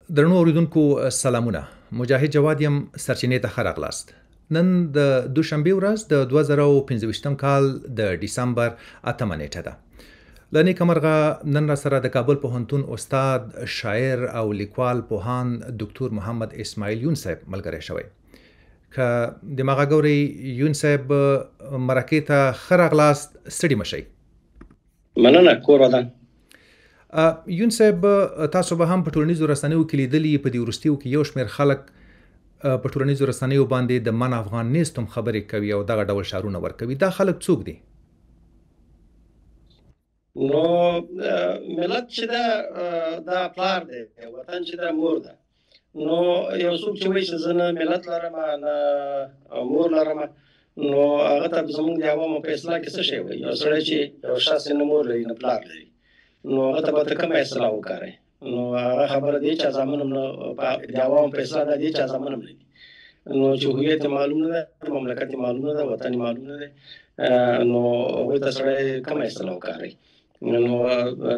درنو اوریدونکو سلامونه. مجاهد جواد یم، سرچینې ته ښه راغلاست. نن د دوشنبې ورځ د 2015 کال د ډسمبر 8 نیټه ده. له نیکه مرغه نن را سره د کابل پوهنتون استاد، شاعر او لیکوال پوهان ډاکټر محمد اسماعیل یون صاحب ملګری شوی. که د مغه ګوري یون صاحب مرکې ته ښه راغلاست، ستړي مشئ. مننه، کور ودان. یون صاحب، تاسو به هم په ټولنیزو رسنیو کې لیدلي په دې وروستیو کې یو شمېر خلک په ټولنیزو رسنیو باندې د من افغانیستم خبرې کوي او دغه ډول شعارونه ورکوي. دا خلک څوک دي؟ نو ملت چې دا پلار دی، وطن چې دا مور ده. نو یو څوک چې وایي چې زه نه ملت لرم نه مور لرم، نو هغه ته زموږ د عوامو په اصطلاح کې څه شی وایي؟ یو سړی چې یو شخص نه مور لري نه پلار لري، نو هغه ته به ته کومه اصطلاح وکاروې؟ نو هغه خبره دی چې زامن هم د عوامو په اصطلاح دا دی چې زامن هم نه دي. نو چې هویت معلوم نه ده، مملکت معلوم نه ده، وطن معلوم نه ده، نو هغوی ته سړی کومه اصطلاح وکاروي؟ نو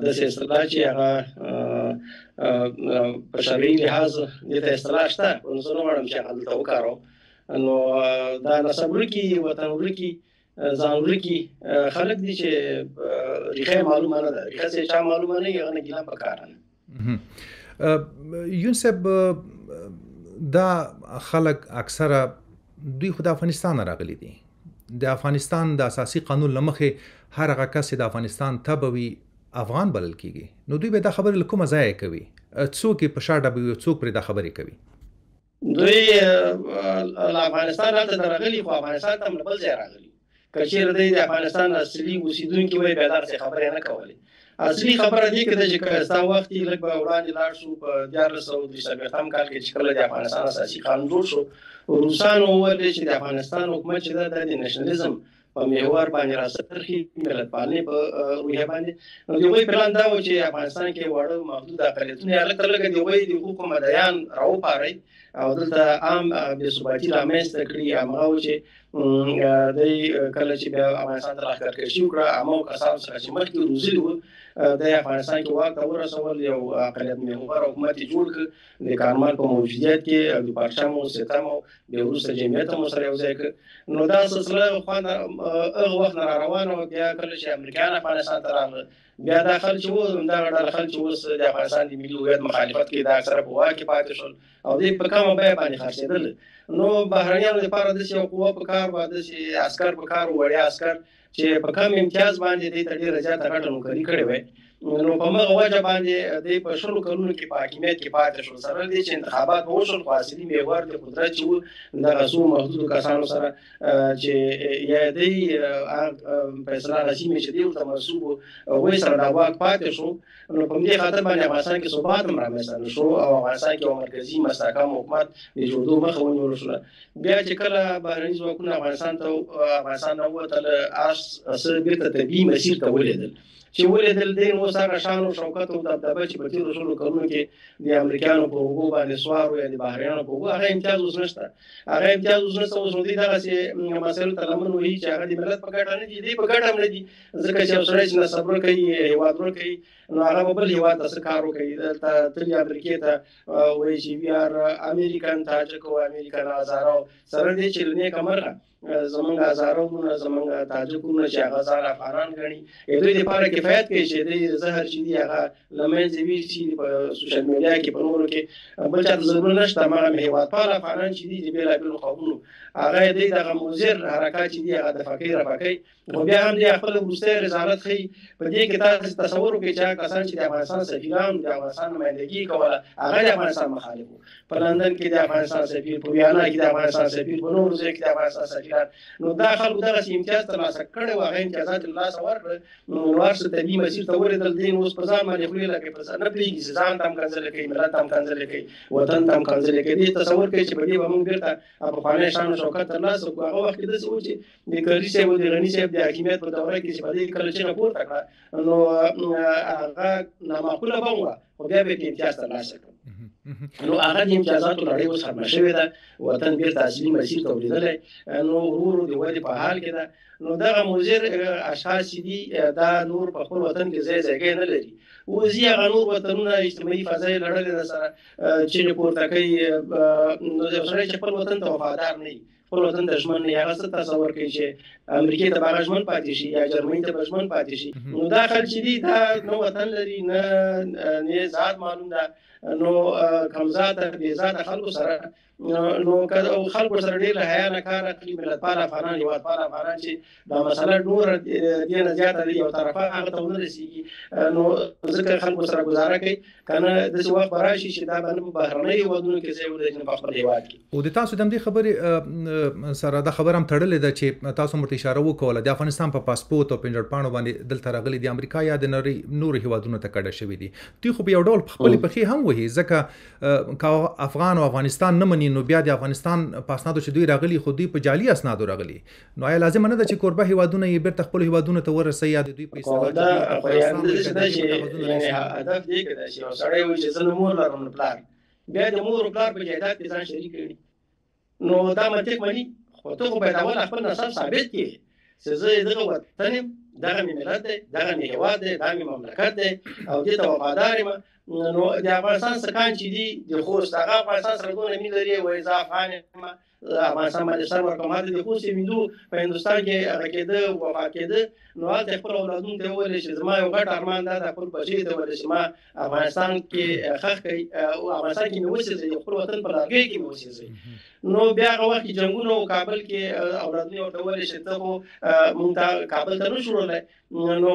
داسې اصطلاح چې هغه په شرعي لحاظ دې ته اصطلاح شته، نو زه نه غواړم چې هغه دلته وکاروم. نو دا نسب ورکي، وطن ورکي، ځان ورکي خلک دي چې ریښه معلومه نه ده. ریښه چې چا معلومه نه وي، هغه نه ګیله پکار نه. یون صاحب، دا خلک اکثره دوی خو د افغانستان راغلي دي. د افغانستان د اساسي قانون له مخې هر هغه کس چې د افغانستان تبه وي افغان بلل کیږي. نو دوی به دا خبرې له کومه ځایه کوي؟ څوک یې په شا ډبوي او څوک پرې دا خبرې کوي؟ دوی له افغانستان هلته راغلي، خو افغانستان ته هم له بل ځای راغلي. که چېرې دوی د افغانستان اصلي اوسېدونکي وای، بیا دغسې خبرې نه کولې. اصلي خبره دې کې ده چې که ستا وخت یې لږ به وړاندې لاړ شو، په 1443 کال کې چې کله د افغانستان اساسي قانون جوړ شو، روسانو وویل چې د افغانستان حکومت چې ده د نېشنلزم په محور باندې راڅرخي، ملت پالنې په روحیه باندې. نو د هغوی پلان دا و چې افغانستان کې واړه محدود اقلیتونه یې هلته لږه د هغوی د حقوقو مدعیان راوپاروي او دلته عام بې ثباتي رامنځته کړي. همغه و چې دوی کله چې بیا افغانستان ته راښکارکشي وکړه، عامو کسانو څخه چې مخکې روزلي وو، د افغانستان کې واک ته ورسول، یو اقلیت محور حکومت یې جوړ کړ. د کارمل په موجودیت کې د پارچم او ستم او بیا وروسته جمعیت هم ورسره یو ځای کړ. نو دا سلسله خوانده هغه وخت نه را روانه وه. بیا کله چې امریکایان افغانستان ته راغله، بیا دا خلک چې وو، همدغه ډله خلک چې اوس د افغانستان د ملي هویت مخالفت کوي، دا اکثره په واک کې پاتې شول او دوی په کمه بیه باندې خرڅېدل. نو بهرنیانو لپاره داسې یو قوه په کار وه، داسې عسکر په کار وو، وړیا عسکر چې په کم امتیاز باندې دوی ته ډېره زیاته غټه نوکري کړې وی. نو په مغه وجه باندې دوی په 100 کلونو کې په حاکمیت کې پاتې شول. سره دې چې انتخابات وشول، خو اصلي محور د قدرت چې وو دغه څو محدودو کسانو سره چې یا دوی فیصله رسمي چې دوی ورته منسوب وو، هغوی سره دا واک پاتې شو. نو په همدې خاطر باندې افغانستان کې ثبات هم رامنځته نه شو او افغانستان کې یو مرکزي مستحکم حکومت د جوړېدو مخه ونیول شوله. بیا چې کله بهرني ځواکونه افغانستان نه ووتل، څه بېرته طبیعي مسیر ته ولیدل. چې ولیدل دی نو اوس هغه شان او شوکت او دبدبه چې په تېرو 100 کلونو کې د امریکایانو په اوږو باندې سوار وو یا د بهرنیانو په اوږو، هغه امتیاز اوس نشته. هغه امتیاز اوس نشته. اوس نو دوی دغسې مسایلو ته لمن وهي چې هغه د ملت په ګټه نه دي، دوی په ګټه هم نه دي. ځکه چې یو سړی چې نسب ورکوي، هېواد ورکوي، نو هغه به بل هېواد ته څه کار وکوي؟ دلته تلي امریکې ته وایي چې وي آر امریکن، تاجک او امریکن هزاره، سره دې چې له نیکه مرغه زمونږ هزاره وروڼه، زمونږ تاجک وروڼه چې هغه ځان افغانان ګڼي، دوی دپاره کفایت کوي چې دوی زهر چې دي هغه له منځه یوسي په سوشل میډیا کې، په نورو کې. بل چا ته ضرورت نشته. هماغه هېوادپال افغانان چې دي د بېلابېلو قومونو، هغه دوی دغه مضر حرکات چې دي هغه دفع کوي، رفع کوي. خو بیا هم دوی خپل وروستی رضالت ښیي. په دې کې تاسې تصور وکړئ چې هغه کسان چې د افغانستان سفیران، د افغانستان نمایندګي کوله، هغه د افغانستان مخالف وو. په لندن کې د افغانستان سفیر، په ویانا کې د افغانستان سفیر، په نورو ځایو کې د افغانستان سفیران. نو دا خلکو دغسې امتیاز ترلاسه کړی و، هغه امتیازات یې له لاسه ورکړل. نو ورسه طبیعي مسیر ته ورسېدل. دوی اوس په ځان باندې خولې لکۍ په ځان نه پرېږدي چې ځان ته هم کنځلې کوي، ملت ته هم کنځلې کوي، وطن ته هم کنځلې کوي. دوی تصور کوي چې په دې به موږ بېرته پخوانی شان او شوکت ترلاسه کړو. هغه وخت کې داسې و چې د کرزي صاحب او د غني صاحب د حاکمیت په دوره کې چې په دې کله چغه پورته کړه، نو هغه نامعقوله به هم وه، خو بیا به یې امتیاز ترلاسه کړو. نو هغه د امتیازاتو لړۍ اوس ختمه شوې ده، وطن بیرته اصلي مسیر ته ورېدلی، نو ورو د ودې په حال کې ده. نو دغه مضر اشخاص چې دي دا نور په خپل وطن کې ځای نه لري. وځي هغه نور وطنونه اجتماعي فضا یې لړلې ده سره چیغې پورته کوي. نو یو سړی چې خپل وطن ته وفادار نه وي، خپل وطن ته ژمن نه وي، هغه څه تصور کوي چې امریکې ته به هغه ژمن پاتې شي یا جرمني ته به ژمن پاتې شي. نو دا خلک چې دي دا نه وطن لري، نه ذات معلوم ده، نو کمزاته بې ذاته خلکو سره نو خلکو سره ډېر له حیا نه کار اخلي. ملتپال افغانان، هېوادپال افغانان چې دا مسله نور دې نه زیاته لري، یو طرفه هغه ته ونه رسېږي، نو ځکه خلکو سره ګزاره کوي که نه داسې وخت به راشي چې دا به نه په بهرنیو هېوادونو کې ځای ولري، نه په خپل هېواد کې. او د تاسو د همدې خبرې سره دا خبره هم تړلې ده چې تاسو ورته اشاره وکوله د افغانستان په پاسپورت او پنجرپاڼو باندې دلته راغلي د امریکا یا د نورو هېوادونو ته کډه شوي دي. دوی خو په یو ډول خپلې پښې هم وهي، ځکه که افغان او افغانستان نه مني نو بیا د افغانستان په اسنادو چې دوی راغلي خو دوی په جعلي اسنادو راغلي. نو آیا لازم نه ده چې کوربه هېوادونه یې بیرته خپل هېوادونو ته ورسوي یا د دوی په اصطلاح هدف دې کې ده چې یو سړی وایي چې زه نه مور لرم نه پلار، بیا د مور او پلار په جایداد کې ځان شریک کړي، نو دا منطق مني. خو ته خو باید اول خپل نسب ثابت کړې چې زه دغه وطن یم، دغه مې ملت دی، دغه مې هېواد دی، دا مې مملکت دی او دې ته وفادار یم. نو د افغانستان سکان چې دي د خوست هغه افغانستان سره دونه مینه لري، وایي زه افغان یم، افغانستان باندې سر ورکوم. هلته د خوست هندو په هندوستان کې هغه کېده، وفات کېده، نو هلته خپل اولادونو ته وویل چې زما یو غټ ارمان دا د خپل بچي ته وویل چې ما افغانستان کې ښخ کړئ او افغانستان کې مې وسېږئ، خپل وطن په لرګۍ کې مې وسېږئ. نو بیا هغه وخت کې جنګونه و کابل کې اولادونه یې ورته وویل چې ته خو مونږ ته کابل ته نه شو وړلی، نو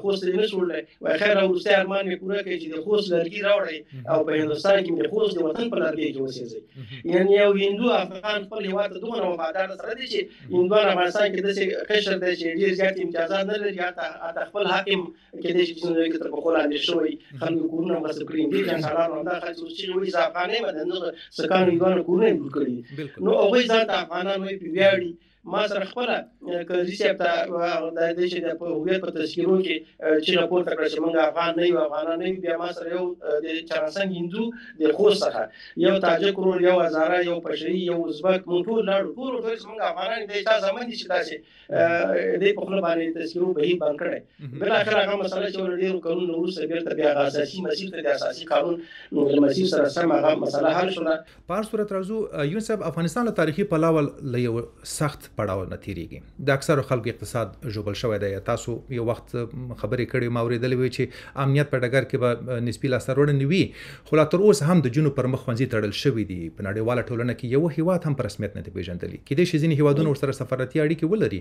خوست ته دې نه شو وړلی، وایي خیر وروستی ارمان مې پوره کړئ چې د خوست لرګي راوړئ او په هندوستان کې مې د خوست د وطن په لرګۍ کې وسېږئ. یعنې یو هندو افغان خپل هېواد ته دومره وفادار سره دی چې هندوان افغانستان کې داسې قشر دی چې ډېر زیات امتیازات نه لري، حتی خپل حق هم کېدای شي چې تر پښو لاندې شوی، خلکو کورونه هم غصب کړي. ډېر انسانانو همدا خلک اوس چې وایي زه افغان یم، د هغه سکانو هندوانو کورونه یې لوټ کړي، نو هغوی ځان ته افغانان وایي، پرې ویاړي. ما سره خپله قاضي صاحب ته د دې چې د هویت په تذکیرو کې چیغه پورته کړه چې موږ افغان نه یو، افغانان نه یو. بیا ما سره یو د چرنسنګ هندو د خوست څخه یو تاجک ورور، یو هزاره، یو پشهي، یو ازبک، موږ ټول لاړو، ټول چې موږ افغانان د چا زمن دي چې داسې دې په خوله باندې تذکیرو بهیر بند کړی. بالاخره هغه مسله چې ډېرو کلونو وروسته بېرته بیا هغه اساسي مسیر ته د اساسي قانون له مسیر سره سم هغه مسله حل شوله. په هر صورت راځو یونس صاحب، افغانستان له تاریخي پلوه له یو سخت پړاو نه تېرېږي. د اکثرو خلکو اقتصاد ژوبل شوی دی. تاسو یو وخت خبرې کړې ما اورېدلې وې چې امنیت په ډګر کې به نسبي لاسته راوړنې وي، خو لا تر اوسه هم د جنوب پر مخ ښوونځي تړل شوي دي. په نړیواله ټولنه کې یو هېواد هم په رسمیت نه دی پېژندلی. کېدای شي ځینې هېوادونه ورسره سفارتي اړیکې ولري،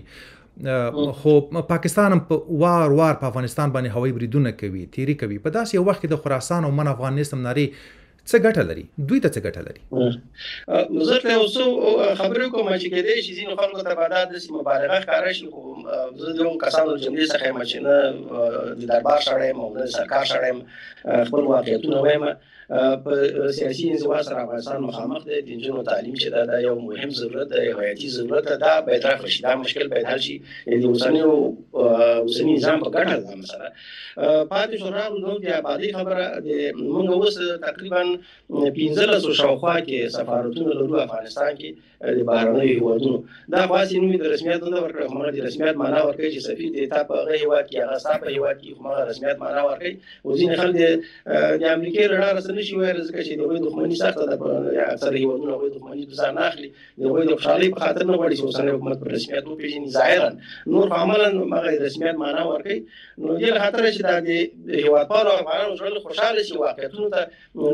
خو پاکستان هم په وار په افغانستان باندې هوایي بریدونه کوي، تیري کوي. په داسې یو وخت کې د خراسان او من افغانیزم نارې څه ګټه لري؟ دوی ته څه ګټه لري؟ زه ته یو څه خبرې کوم چې کېدای شي ځینو خلکو ته به دا داسې مبالغه ښکاره شي، خو زه د هغو کسانو له جملې څخه یم چې نه د دربار سړی یم او نه د سرکار سړی یم، خپل واقعیتونه وایم. په سیاسي انزوا سره افغانستان مخامخ دی. د نجونو تعلیم چې دا یو مهم ضرورت دی، یو حیاتي ضرورت دی، دا باید رفع شي، دا مشکل باید حل شي. د اوسني نظام په ګټه ده مسله. پاتې شو راغلو نو د ابادۍ خبره، موږ اوس تقریبا 1500 شاوخوا کې سفارتونه لرو افغانستان کې د بهرنیو هېوادونو. دا خاصې نومې د رسمیت نه ده ورکړی، خو موږ د رسمیت معنا ورکوي چې سفیر دې تا په هغه هېواد کې، هغه ستا په هېواد کې، خو موږ رسمیت معنا ورکوي. او ځینې خلک د امریکې له لارې څه نشي ویلی، ځکه چې د هغوی دښمني سخته ده. اکثره هېوادونه هغوی دښمني په ځان نه اخلي، د هغوی د خوشحالۍ په خاطر نه غواړي چې اوسنی حکومت په رسمیت وپېژني ظاهرا، نور خو عملا هغه د رسمیت معنا ورکوي. نو دې له خاطره چې دا د هېوادپالو افغانانو زړه خوشحاله شي، واقعیتونو ته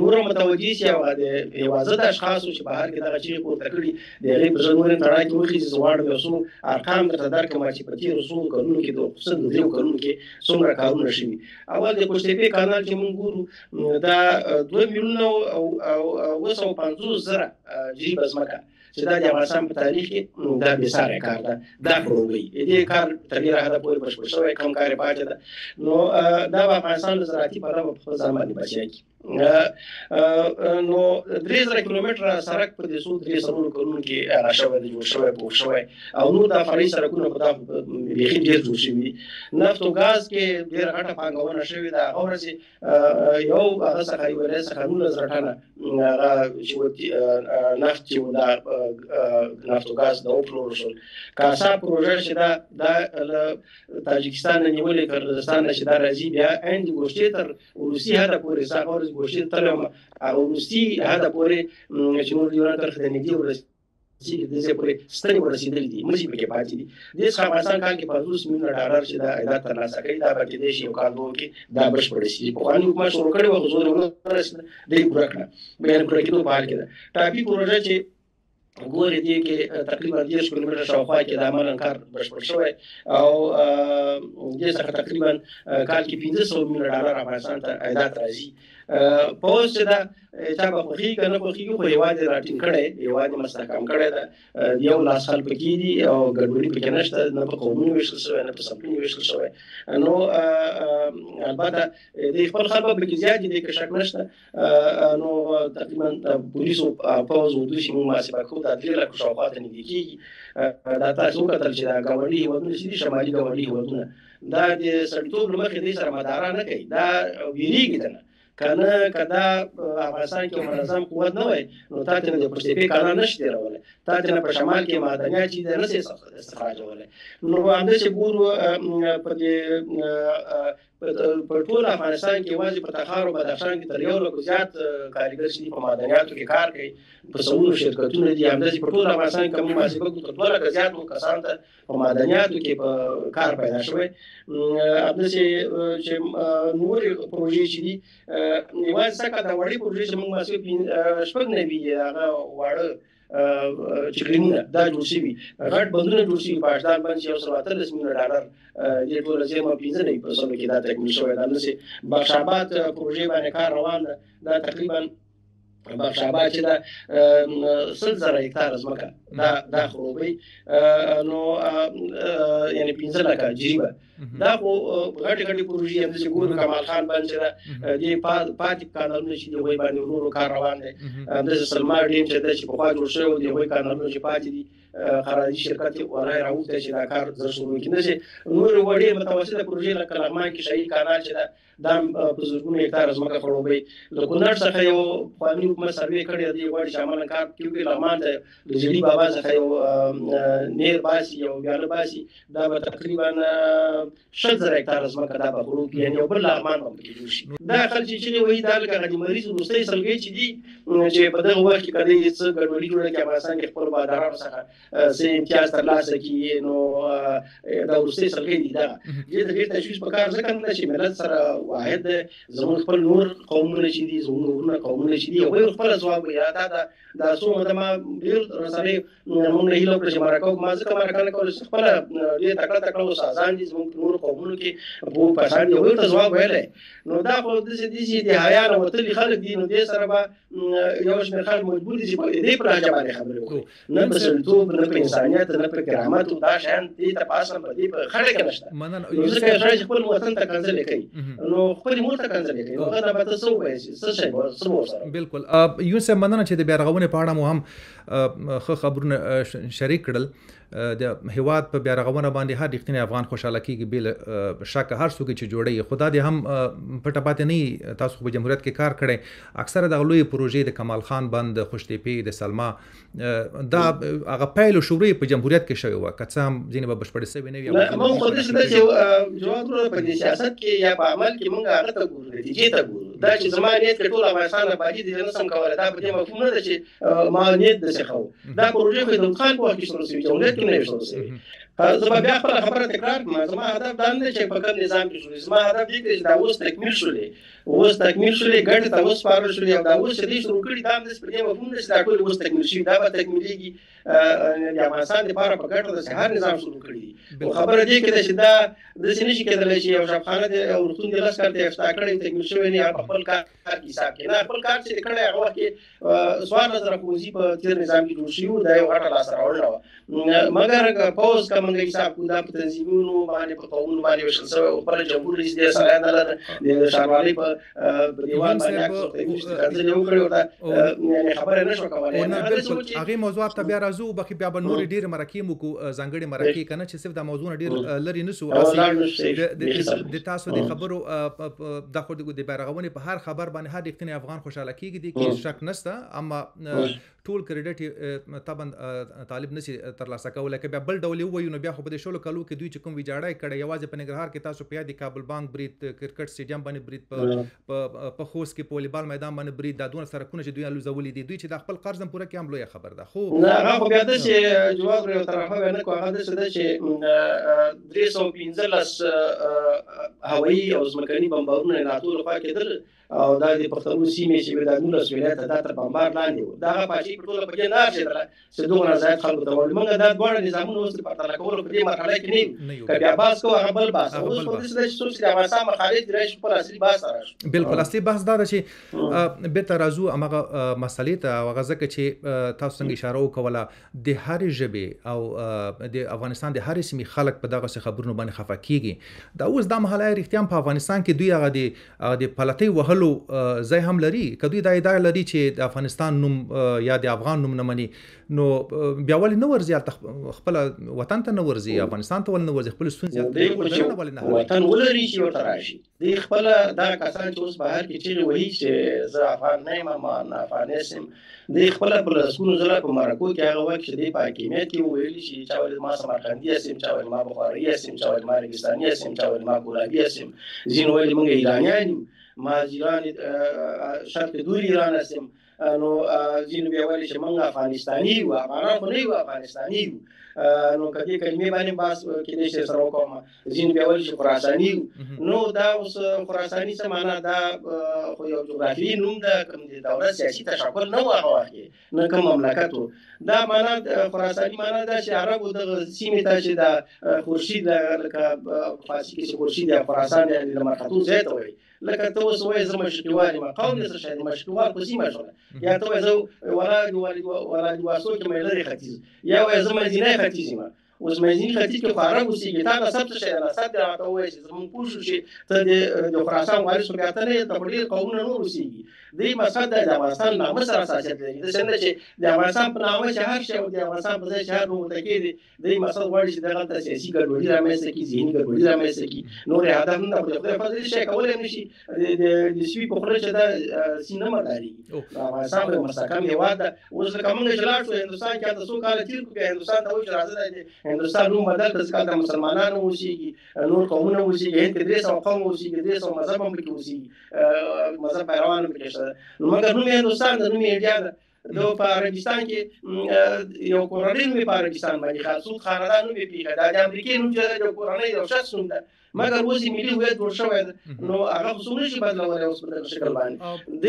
نور متوجه شي، او د هېوادزده اشخاصو چې بهر کې دغه چیغې پورته کړي د هغې پر ضد نورې تڼاکې وخیژي. زه غواړم یو څو ارقام درته درکړم چې په تېرو څو کلونو کې، خصوصا د 3 کلونو کې څومره کارونه شوي. اول د کوشتېپې کانال چې موږ ګورو، دا 2,950,000 جریبه ځمکه چې دا د افغانستان په تاریخ کې دا بېساری کار ده، دا خړوبوي. دې کار تر ډېره حده پورې بشپړ شوی، کم کار یې پاتې ده. نو دا به افغانستان له زراعتي پلوه په خپل ځان باندې بچیا کړي. نو 3000 کیلومتره سړک په دې 300 کلونو کې را شوی دی، جوړ شوی، پوخ شوی، او نور د فرعي سړکونه په دا بیخي ډېر جوړ شوي دي. نفت او ګاز کې ډېره غټه پانګونه شوې ده. هغه ورځې یو هغه څخه یو ولایت څخه 19 ټنه نفت چې دا نفت او ګاز د وپلور شول کاسا پروژه چې دا تاجکستان نیولې کردستان چې دا راځي بیا اند ګوشتي تر روسي هدا پورې ساغور ګوشتي تر روسي هدا پورې چې نور یو تر خدای دی ورسې د دې پورې ستنې ورسېدلې دي مزي پکې پاتې دي د افغانستان کال کې $50 میلیون چې دا عایدات ترلاسه کړي دا به کېدای شي یو کال دوه کې دا بشپړ شي په قانون حکومت شروع کړي و حضور ورسېد د پوره کړه بیان پوره کېدو په حال کې ده ټاپي پروژه چې ګورې دې کې تقریبا 10 کیلومتره شاوخوا کې د عمل کار بشپړ شوی او دې څخه تقریبا کال کې $500 میلیون افغانستان ته عایدات راځي په اوس چې دا چا به خوښي کنه خوښي خو یوازې راټینګ کړي یوازې مستحکم کړي دا یو لاس خل پکې دي او ګډوډي پکې نشته نه په قومونو ویشل شوی نه په سمپلونو ویشل شوی نو البته د خپل خلک به کې زیات دي که شک نشته نو تقریبا پولیسو پاوز ودو شي مو محاسبه کوو د 3 لک شاوخوا ته نږدې کېږي دا تاسو کتل چې دا ګاونډي هېوادونه چې دي شمالي ګاونډي هېوادونه دا د سړیتوب له مخې دې سره مداره نه کوي دا ویریږي نه کنه کدا افغانستان کې منظم قوت نه وای نو تاسو نه د پښتې کانال نشته راولای تاسو نه په شمال کې معدنیات چې نه سي استخراجولای نو باندې چې ګورو په دې په ټول افغانستان کې واځي په تخار او بدخشان کې تر یو لک زیات کارګر چې په معدنیاتو کې کار کوي په سونو شرکتونه دي همداسې په ټول افغانستان کې کوم ماسي په ټول لک زیات کسان ته په معدنیاتو کې په کار پیدا شوی همداسې چې نور پروژې چې دي یوازې څنګه دا وړي پروژې چې موږ ماسي شپږ نه وی هغه واړه چې کلمونه دا جوړ شي غټ بندونه جوړ شي په اجدار باندې $113 میلیون د ټول زمو 15 نه په سلو کې دا تکمیل شوی دا نشي بخشابات پروژې باندې کار روان دا تقریبا بخشابات چې دا 100,000 هکتار ځمکه دا خروبي نو یعنی 15 لک جریبه دا خو غټي پروژې هم چې ګورو کمال خان باندې د پاتې کانالونو چې دوی باندې ورو کار روان دي د سلما ډیم چې د په خوا جوړ شوی دی وای کانالونو چې پاتې دي خراجي شرکت ورای راوته چې دا کار زر شروع کینې چې نور وړي متوسطه پروژې لکه لغمان کې شهید کانال چې دا په زرګونو هکتار ځمکه خړوبي د کونړ څخه یو قانوني حکومت سروې کړی دی وایي شامل کار کیږي لغمان ته د جړي بابا څخه یو نیر باسي یو بیان باسي دا به تقریبا 100,000 هکتار ځمکه دا به خړوبي یعنی یو بل لغمان هم کې جوړ شي دا خلک چې وایي دا لکه د مریض روسي سلګي چې دي چې په دغه وخت کې کړي څه ګډوډي جوړه کې افغانستان کې خپل بادارانو څخه سه امتیاز ترلاسه کیږي نو دا روسي سلګي دي دا دې تشویش په کار ځکه نه چې ملت سره واحد زموږ خپل نور قومونه چې دي زموږ قومونه چې دي او خپل ځواب یا دا څو مدما ډیر رسنۍ موږ نه هیله کړی چې مرکو ما ځکه مرکو کول خپل دې تکړه سازان دي زموږ نور قومونو کې په پښان یو ته ځواب ویلې نو دا خو د دې د حیا او تل خلک دي نو دې سره به یو شمېر خلک مجبور دي چې دې په راځه باندې خبرې وکړي نه په سلطوب نه په انسانيت نه په کرامت او دا شان دې ته پاسه په دې په خلک نشته نو ځکه چې خپل وطن ته کنځل کوي نو خپل مور ته کنځل کوي نو دا به تاسو وایي څه شي بالکل یو سم مننه چې د بیا رغونې په اړه مو هم خبرونه شریک کړل د هیواد په بیا رغونه باندې هر رښتینی افغان خوشاله کیږي بل شک هر څوک چې جوړي خدا دې هم پټه پاتې نه تاسو په جمهوریت کې کار کړي اکثره د غلوی پروژې د کمال خان بند خوشتیپی د سلما دا هغه پیل شوري په جمهوریت کې شوی و کڅام ځینې به بشپړ سوي نه وي موږ خو دې چې جواب ورو په سیاست کې یا په عمل کې موږ هغه ته ګورو نتیجې ته ګورو دا چې زمانیت کې ټول افغانستان باندې دې نه سم کوله دا په دې مفهوم نه ده چې ما نیت د څه خو دا پروژه خو د خان په وخت کې شروع شوی جمهوریت کې نه شروع شوی زما بیا خپل خبره تکرار کړم زما هدف دا نه چې په کوم نظام کې شروع زما هدف دی چې دا اوس تکمیل شولې ګټه ته اوس پاره شولې او دا اوس چې شروع کړي دا د دې مفهوم نه چې دا ټول اوس تکمیل شي دا به تکمیلېږي د افغانستان لپاره په ګټه د هر نظام شروع کړي خبره دی چې دا د سینې شي کېدل چې یو شفخانه او رتون د لاس کارته افتا کړي تکمیل شوی نه خپل کار حساب کې نه خپل کار چې کړي هغه کې سوال نظر کوزي په تیر نظام کې جوړ شي دا یو غټه لاس راوړل مګر پوز کومه حساب کو دا په تنظیمونو باندې په قومونو باندې وشل سره خپل جمهور رئیس دې سره نه لري د شاروالي په دیوان باندې اکثر یو کړو دا خبره نشو کولای هغه موضوع ته بیا راځو بخي بیا نور ډیر مرکې مو کو ځنګړي مرکې کنه چې صرف د موضوع ډیر لري نسو د تاسو د خبرو د خو د بیرغونې په هر خبر باندې هر رښتینی افغان خوشاله کیږي دي کې شک نشته اما ټول کریډټ طبعا طالب نشي ترلاسه کولای که بیا بل ډول وایو نو بیا خو په دې شلو کلو کې دوی چې کوم ویجاړای کړي یوازې په ننګرهار کې تاسو په یاد کابل بانک برید کرکټ سټیډیم باندې برید په خوست کې په والیبال میدان باندې برید دا دونه سرکونه چې دوی الوزولې دي دوی چې د خپل قرض پوره کې هم لوی خبر ده خو نه هغه بیا د چې جواب یو طرفه نه کوه هغه د چې 315 هوایي او ځمکني بمبارونه ناتو لخوا کېدل او دا د پښتنو سیمې چې د 19 ولایت د تر بمبار لاندې و دا پاتې په ټوله پکې نه شي چې دوه زیات خلکو ته ول موږ دا ډول نظامونه اوس په تل کول په دې مرحله کې نه کبي عباس کو هغه بل باس اوس په دې چې د افغانستان مخالف دی چې په اصلي باس راځي بالکل اصلي باس دا چې به ترازو هغه مسلې ته هغه ځکه چې تاسو څنګه اشاره وکوله د هر ژبې او د افغانستان د هر سیمې خلک په دغه خبرونو باندې خفه کیږي دا اوس د محلي رښتیا په افغانستان کې دوی هغه د پلتۍ وهلو ځای هم لري کدوې دا ادعا لري چې د افغانستان نوم یا د افغان نوم نه مني نو بیا ولې نه ورځي خپل وطن ته نه ورځي افغانستان ته ولې نه ورځي خپل ستونزې وطن ولري چې ورته راشي د خپل دا کسان چې اوس بهر کې چې وایي چې زه افغان نه یم ما نه افغان یم د خپل پر سکونو زله په مارکو کې هغه وخت چې د حکومت کې ویلي چې چا ولې ما سمرقندي یم چا ولې ما بخاري یم چا ولې ما رګستاني یم چا ولې ما ګلابي یم ځین ولې موږ ایرانیان ما ایران شرق دوی ایران اسم نو ځین بیا ویل چې موږ افغانستاني یو افغانان خو نه یو افغانستاني یو نو کدی کلمې باندې باس کې دې چې سره وکوم ځین بیا ویل چې خراساني نو دا اوس خراساني څه معنا دا خو یو جغرافي نوم دا کوم د دولت سیاسي تشکل نه وغه واخی نه کوم مملکت دا معنا خراساني معنا دا چې عربو د سیمې ته چې دا خورشید لکه فارسی کې خورشید یا خراسان د مرکتو ځای ته وایي لکه ته اوس وایې زه مشکوال یم قوم دې څه شی مشکوال په سیمه شوله یا ته وایې زه ولا واسو کې مې لري ختیځ یا وایې زه مدینه ختیځ یم اوس مدینه ختیځ کې خارج اوسېږي تا د سبت شی نه سبت راته وایي چې زموږ پوښو چې ته د خراسان وارث بیا ته نه ته ډېر قومونه نور اوسېږي دې مقصد د افغانستان نامه سره اساسیت لري د څنګه چې د افغانستان په نامه چې هر شی او د افغانستان په ځای چې هر نو متکي دي دې مقصد غواړي چې دغه سیاسي ګډوډي رامنځته کړي ذهني ګډوډي رامنځته کړي نور هدف نه د خپل فضل شي کولای نشي د سوي په خله چې دا سینما داري افغانستان په مستحکم هیواد اوس کومه چې لاړ شو هندستان کې تاسو کال تیر کو هندستان ته وایي راځي هندستان نو بدل تاسو د مسلمانانو اوسېږي نور قومونه اوسېږي هند کې 300 قوم اوسېږي 300 مذهب هم کې اوسېږي مذهب پیروان هم کې نو مګر نو هندستان د نوم انډیا د په عربستان کې یو کورنۍ نوم په عربستان باندې خاصو خاندان نوم پیښه د امریکای نوم چې د کورنۍ یو شخص نوم ده مګر اوس ملي هویت جوړ شوی نو هغه خصوص نشي بدلولای اوس په شکل باندې د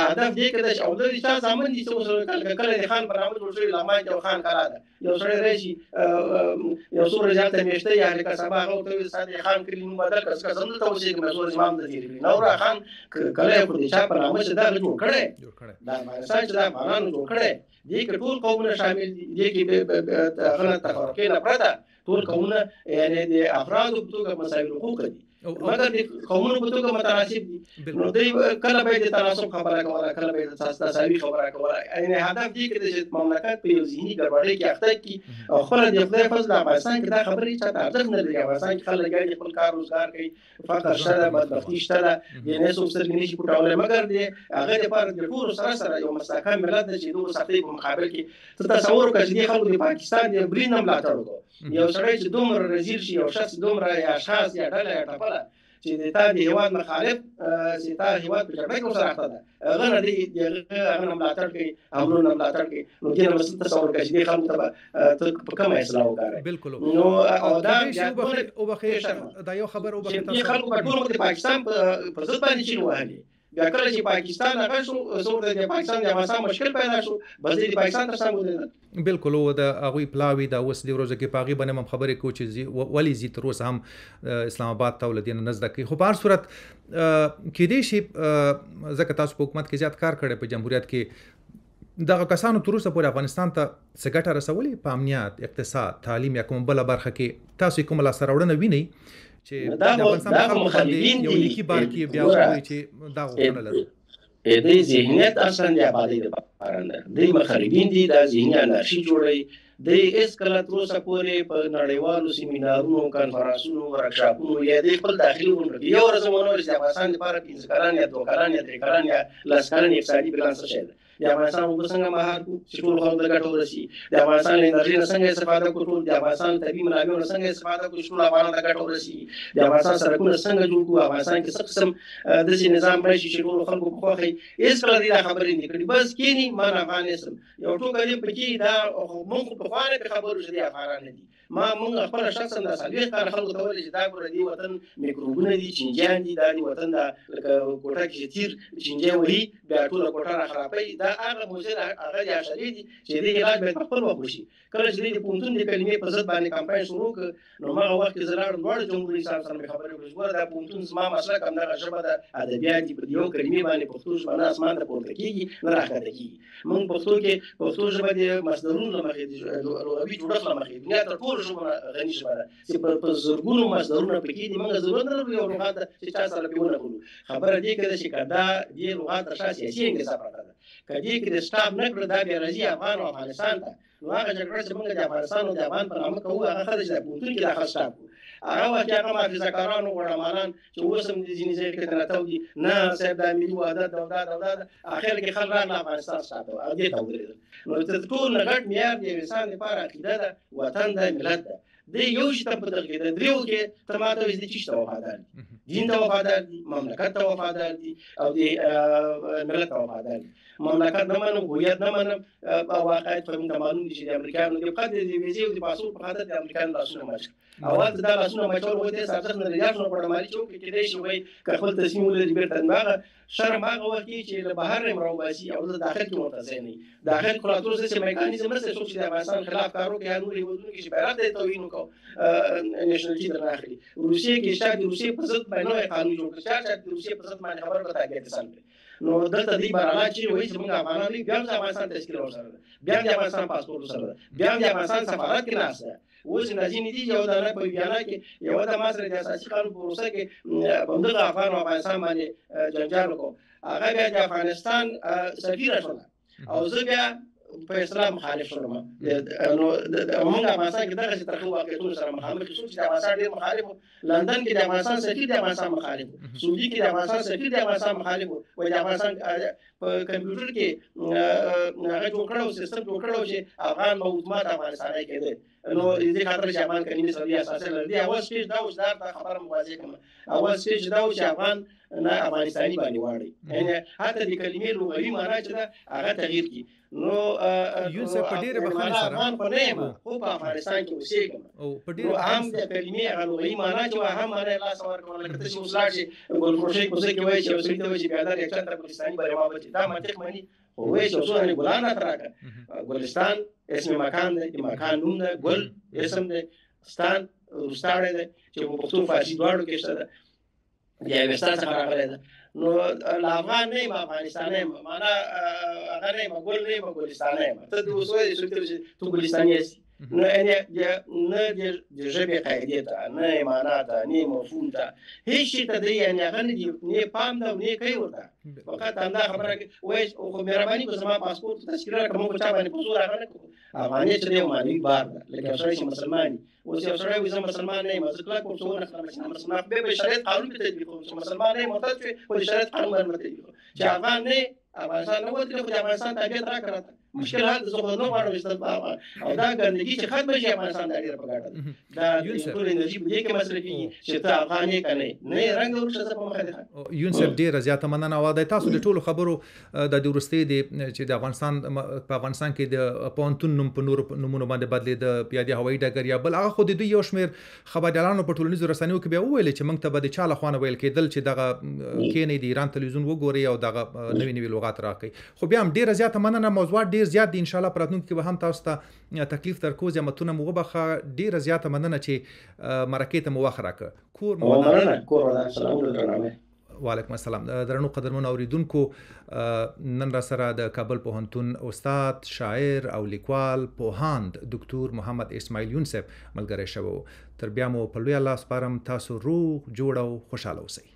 هدف دې کې د او د اشاره زمون دي چې کله د خان برنامه جوړ شوی لامای د خان کړه ده یو سره راشي یو سره ځاته میشته یا لکه سبا هغه ته ساده خان کړي نو بدل کس زمون ته وشي چې مسول امام د دې نو را خان کله په دې چا په نامه چې دا جوړ کړي دا افغانستان چې دا افغانانو جوړ کړي دې کې ټول قومونه شامل دي دې کې غنه تفرقه نه پرده ټول قومونه یعنی د افرادو په توګه مساوي حقوق دي مګر د قومونو په توګه متناسب دي نو دوی کله به د تناسب خبره کوله کله به د تساوي خبره کوله یعنی هدف دی چې مملکت په یو ذهني ګډوډۍ کې اخته کی او خپل د خدای فضل افغانستان کې دا خبرې چې ارزښت نه لري افغانستان کې خلک ګاډي خپل کار روزګار کوي فقر شته بدبختی شته د نه څو سترګې نشي پټولای مګر د هغه لپاره د ټول سره یو مستحکم ملت چې دوه سختۍ په مقابل کې ته تصور وکړې چې خلکو د پاکستان د برین هم ملاتړ وکړي یو سړی چې دومره رزیل شي یو شخص دومره یا اشخاص یا ډله یا ټپله چې د تا د هیواد مخالف چې تا هیواد په جګړه کې سره اخته ده هغه نه دی هغه ملاتړ کوي امرونه ملاتړ کوي نو دې مسله تصور کوي چې خلکو ته په کومه اصلاح وکړي بالکل نو او دا او بخیر دا یو خبر او بخیر تاسو خلکو په ټول د پاکستان په ضد باندې چې وهلي بیا کله چې پاکستان هغه شو څو د پاکستان د افغانستان مشکل پیدا شو بس د پاکستان تر څنګ ودرېدل بالکل او د هغه پلاوی د اوس د ورځې کې پاغي باندې هم خبرې کو چې ولی زی تر اوسه هم اسلام آباد ته ولدین نزد کې خو په هر صورت کې دې شي ځکه تاسو په حکومت کې زیات کار کړی په جمهوریت کې دغه کسانو تر اوسه پورې افغانستان ته څه ګټه رسولې په امنیت اقتصاد تعلیم یا کوم بل برخه کې تاسو کوم لا سره وړنه ویني چې دا مخالفین یو لیکي بار کې بیا وایي چې دا غوښتنه لري د ذهنیت اصلا د آبادۍ لپاره نه دی، مخربین دي، دا ذهني انارشي جوړوي. د هیڅ کله تر اوسه پورې په نړیوالو سیمینارونو، کنفرانسونو، ورکشاپونو یا د خپل داخلي غونډو کې یو ورځ ونه ویل چې د افغانستان لپاره 15 کلن یا 2 کلن یا 3 کلن یا 10 کلن اقتصادي پلان څه شی دی. د افغانستان اوبه څنګه مهار کړو چې ټول خلکو ته ګټه ورسي، د افغانستان له انرژي نه څنګه استفاده کړو، د افغانستان طبیعي منابعو نه څنګه استفاده کړو چې ټول افغانانو ته ګټه ورسي، د افغانستان سړکونه څنګه جوړ کړو، افغانستان کې څه قسم داسې نظام راشي چې ټول خلکو په خوښ وي. هېڅ کله دې دا خبرې نه کړي. بس کینی من افغان اسم یو ټوکه دې پکې دا موږ په خوانه په خبرو چې افغانان دي. موږ خپل شخصا د سالوي کار خلکو ته ویل چې دا ګوره دې وطن میکروبونه دي، چینجیان دي، دا دې وطن دا لکه کوټه کې تیر چینجی وهي بیا ټوله کوټه را خرابوي. دا هغه موزل هغه د حشرې دي چې دې علاج باید په خپل وخت وشي. کله چې دې پوهنتون د کلمې په ضد باندې کمپاین شروع کړ نو هغه وخت کې زه لاړم دواړو جمهوري صاحب سره مې خبرې وکړې چې ګوره دا پوهنتون زما مسلک همدغه ژبه ده، ادبیات دي، په یو کلمې باندې پښتو ژبه نه اسمان ته پورته کېږي نه راښکته کېږي. موږ پښتو کې پښتو ژبه د مصدرونو له مخې د لغوي جوړښت له مخې دنیا تر ټولو ژبو نه غني ژبه ده چې په زرګونو مصدرونه پکې دي. موږ ضرورت نه لرو یو لغات چې چا سره پرې ونه کړو. خبره دې کې ده چې که دا دې لغات تر شا سیاسي انګېزه پرته ده، که دې کې د سټاپ نه کړو دا بیا راځي افغان او افغانستان ته، نو هغه جګړه چې موږ د افغانستان او د افغان په نامه کوو هغه ښه ده چې د پوهنتون کې داخل سټاپ کړو. هغه وخت کې هغه محافظهکارانو غوړمالان چې اوس هم د ځینې ځای کې تنتو دي نه صاحب دا ملي وحدت او دا اخر کې خلک راغله افغانستان سټاپ او دې ته ودرېدل. نو تر ټولو نه غټ معیار د یو انسان لپاره عقیده ده، وطن ده، ملت ده. د یو شي ته په دغه د دریو کې ته ماته وایي چې ته وفادار دي، دین ته وفادار دي، مملکت ته وفادار دي او د ملت ته وفادار دي. مملکت نه منم، هویت نه منم او واقعیت په موږ معلوم دي چې د امریکایانو د قد د ویزې او د پاسپورت په خاطر د امریکایانو لاسونه مچ اول دا لاسونه مچول وای د ساتل نه ریاض نه په مالي چوک کې دی شي وای که خپل تصمیم ولري بیرته هغه شرم هغه وخت چې له بهر نه راوباسي او د داخل کې مرتضی نه داخل کلاتور سره میکانیزم سره څوک چې د افغانستان خلاف کارو کوي نور یوازونه کې چې بیرته د توهین کو نېشنلټي درناخلي روسیې کې شاید د روسیې په ضد باندې قانون جوړ کړي چې د روسیې په ضد باندې خبره به تاګه تسل نو دلته دی برابر چې وایي چې موږ افغانان بیا د افغانستان تشکیل ورسره بیا د افغانستان پاسپورت سره بیا د افغانستان سفارت کې ناشته اوس نازینې دي یو د په بیان کې یو د ماسره د اساسي قانون پروسه کې بندغه افغان او افغانستان باندې جنجال وکړو هغه بیا د افغانستان سفیر شول او زه بیا په اسلام مخالف شوم نو موږ افغانستان کې دغه ترخه واقعیتونو سره مخامخ شو چې د افغانستان ډېر مخالف لندن کې د افغانستان سفیر د افغانستان مخالف سعودي کې د افغانستان سفیر د افغانستان مخالف وای د افغانستان په کمپیوټر کې هغه جوړ کړو سیستم جوړ کړو چې افغان موضوعات افغانستاني کېده نو دې خاطر چې افغان کلمې سړي اساس لري اول سټیج دا اوس دا خبره موازی کوم اول سټیج دا چې افغان نه افغانستاني باندې واړي یعنی حتی د کلمې لغوي معنی چې دا هغه تغییر کی نو یوسف په ډیره بخښنه سره افغان په نه خو په افغانستان کې اوسېږم او په ډیره هم د کلمې هغه لغوي معنی چې هم معنی لا سوار کوله کته چې اوس لاړ شي ګل فروشي کوڅه کې وایي چې اوسې ته وایي چې بیا دا یو څنګه پاکستاني باندې ما بچي دا منطق مانی خو وایي چې اوسه نه ګلان تراکه ګلستان اسم مکان دی مکان نوم دی ګل اسم دی ستان روستاړه دی چې په پښتو فارسی دواړو کې شته بیا وستا څخه راغلی ده نو افغان نه یم افغانستان نه یم معنا هغه نه یم ګل نه یم ګلستان نه یم ته د اوسه چې ته ګلستاني یې نو نه د ژبې قاعدې ته نه معنا ته نه مفهوم ته هیڅ شي ته دی یعنی هغه نه پام دا نه کوي ورته فقط همدا خبره وایي او خو مهرباني کو زما پاسپورت تشکیل کوم کو چا باندې پوزور هغه نه کوم افغاني چې یو مالی بار ده لکه شوی چې مسلمانۍ اوس یو سړی وي زه مسلمان نه یم زه کله کوم څه نه خلم چې مسلمان به شریعت قانون په تطبیق کوم چې مسلمان نه مرتد شي او شریعت قانون باندې تطبیق چې افغان نه افغانستان نه وته خو د افغانستان طبيعت را کړه مشکلات زه خو نه غواړم چې او دا ګندګي چې ختم شي افغانستان د ډیر په ګټه دا ټول انرژي په دې کې مصرفي چې ته افغان یې کنه نه رنګ ورشه په مخه ده یونسف ډیر زیاته مننه او د تاسو د ټولو خبرو د ورستي دي چې د افغانستان په افغانستان کې د پونتون نوم په نور نمونه باندې بدلې د پیادي هوایي ډګر یا بل هغه خو د دوی یو شمیر خبريالانو په ټولنیزو رسنیو کې بیا وویل چې موږ ته به د چاله خوانه ویل کېدل چې دغه کینې د ایران تلویزیون وګوري او دغه نوې لغات راکړي خو بیا هم ډیر زیاته مننه موضوع ډیر زیات دي ان شاء الله پراتونکو کې به هم تاسو ته تکلیف ترکوز یا متونه مو وبخه ډیر زیاته مننه چې مرکه ته مو وخت راکړ کور مو مننه کور السلام علیکم وعلیکم السلام درنو قدرمن اوریدونکو نن را سره د کابل پوهنتون استاد شاعر او لیکوال پوهاند ډاکټر محمد اسماعیل یونسف ملګری شوو تر بیا مو په لوی الله سپارم تاسو روغ جوړ او خوشاله اوسئ